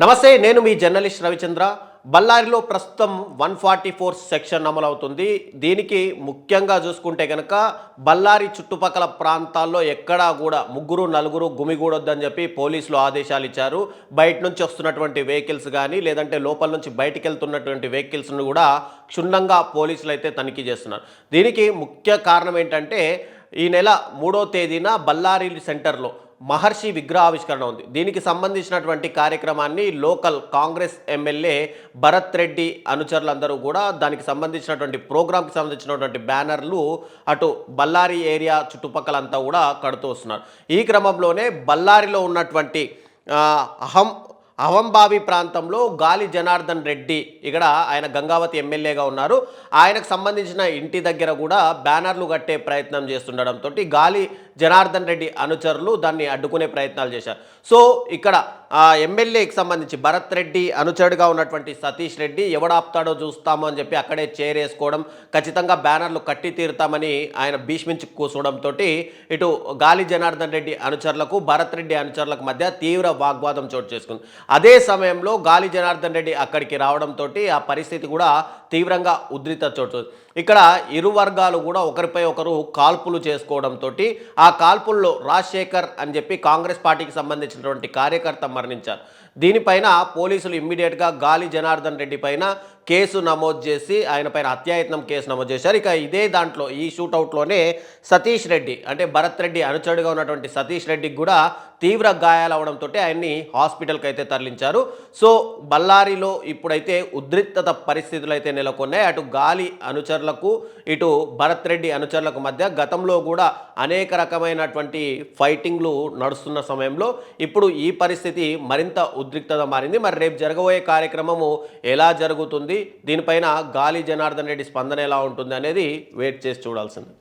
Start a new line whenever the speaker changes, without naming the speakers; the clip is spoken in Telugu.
నమస్తే, నేను మీ జర్నలిస్ట్ రవిచంద్ర. బళ్ళారిలో ప్రస్తుతం 144 సెక్షన్ అమలవుతుంది. దీనికి ముఖ్యంగా చూసుకుంటే కనుక బళ్ళారి చుట్టుపక్కల ప్రాంతాల్లో ఎక్కడా కూడా ముగ్గురు నలుగురు గుమిగూడొద్దని చెప్పి పోలీసులు ఆదేశాలు ఇచ్చారు. బయట నుంచి వస్తున్నటువంటి వెహికల్స్ కానీ లేదంటే లోపల నుంచి బయటికి వెళ్తున్నటువంటి వెహికల్స్ను కూడా క్షుణ్ణంగా పోలీసులు అయితే తనిఖీ చేస్తున్నారు. దీనికి ముఖ్య కారణం ఏంటంటే ఈ నెల 3వ తేదీన బళ్ళారి సెంటర్లో మహర్షి విగ్రహావిష్కరణ ఉంది. దీనికి సంబంధించినటువంటి కార్యక్రమాన్ని లోకల్ కాంగ్రెస్ ఎమ్మెల్యే భరత్ రెడ్డి అనుచరులందరూ కూడా దానికి సంబంధించినటువంటి ప్రోగ్రాంకి సంబంధించినటువంటి బ్యానర్లు అటు బళ్ళారి ఏరియా చుట్టుపక్కలంతా కూడా కడుతూ వస్తున్నారు. ఈ క్రమంలోనే బళ్ళారిలో ఉన్నటువంటి అహంబావి ప్రాంతంలో గాలి జనార్దన్ రెడ్డి, ఇక్కడ ఆయన గంగావతి ఎమ్మెల్యేగా ఉన్నారు. ఆయనకు సంబంధించిన ఇంటి దగ్గర కూడా బ్యానర్లు కట్టే ప్రయత్నం చేస్తుండడంతో గాలి జనార్దన్ రెడ్డి అనుచరులు దాన్ని అడ్డుకునే ప్రయత్నాలు చేశారు. సో ఇక్కడ ఎమ్మెల్యేకి సంబంధించి భరత్ రెడ్డి అనుచరుడుగా ఉన్నటువంటి సతీష్ రెడ్డి ఎవడాపుతాడో చూస్తాము అని చెప్పి అక్కడే చేరేసుకోవడం, ఖచ్చితంగా బ్యానర్లు కట్టి తీరుతామని ఆయన భీష్మించి కూర్చోవడంతో ఇటు గాలి జనార్దన్ రెడ్డి అనుచరులకు భరత్ రెడ్డి అనుచరులకు మధ్య తీవ్ర వాగ్వాదం చోటు చేసుకుంది. అదే సమయంలో గాలి జనార్దన్ రెడ్డి అక్కడికి రావడంతో ఆ పరిస్థితి కూడా తీవ్రంగా ఉద్రిక్త చోటు. ఇక్కడ ఇరు వర్గాలు కూడా ఒకరిపై ఒకరు కాల్పులు చేసుకోవడంతో ఆ కాల్పుల్లో రాజశేఖర్ అని చెప్పి కాంగ్రెస్ పార్టీకి సంబంధించినటువంటి కార్యకర్త మరణించారు. దీనిపైన పోలీసులు ఇమ్మీడియట్గా గాలి జనార్దన్ రెడ్డి పైన కేసు నమోదు చేసి ఆయన పైన హత్యాయత్నం కేసు నమోదు చేశారు. ఇక ఇదే దాంట్లో ఈ షూటౌట్లోనే సతీష్ రెడ్డి అంటే భరత్ రెడ్డి అనుచరుడుగా ఉన్నటువంటి సతీష్ రెడ్డికి కూడా తీవ్ర గాయాలు అవడంతో ఆయన్ని హాస్పిటల్కి అయితే తరలించారు. సో బళ్ళారిలో ఇప్పుడైతే ఉద్రిక్తత పరిస్థితులు అయితే నెలకొన్నాయి. అటు గాలి అనుచరులకు ఇటు భరత్ రెడ్డి అనుచరులకు మధ్య గతంలో కూడా అనేక రకమైనటువంటి ఫైటింగ్లు నడుస్తున్న సమయంలో ఇప్పుడు ఈ పరిస్థితి మరింత ఉద్రిక్తత మారింది. మరి రేపు జరగబోయే కార్యక్రమము ఎలా జరుగుతుంది, దీనిపైన గాలి జనార్దన్ రెడ్డి స్పందన ఎలా ఉంటుంది అనేది వెయిట్ చేసి చూడాల్సింది.